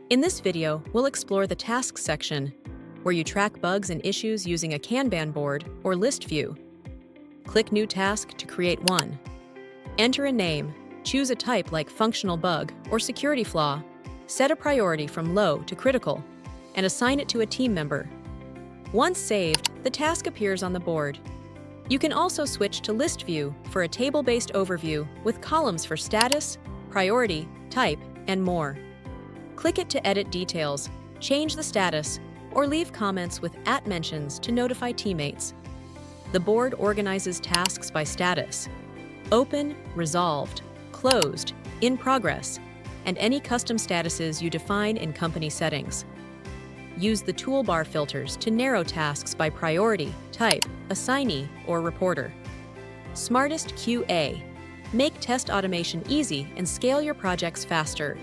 In this video, we'll explore the Tasks section, where you track bugs and issues using a Kanban board or list view. Click New Task to create one. Enter a name, choose a type like functional bug or security flaw, set a priority from low to critical, and assign it to a team member. Once saved, the task appears on the board. You can also switch to List View for a table-based overview with columns for status, priority, type, and more. Click it to edit details, change the status, or leave comments with @mentions to notify teammates. The board organizes tasks by status: open, resolved, closed, in progress, and any custom statuses you define in company settings. Use the toolbar filters to narrow tasks by priority, type, assignee, or reporter. SmartestQA. Make test automation easy and scale your projects faster.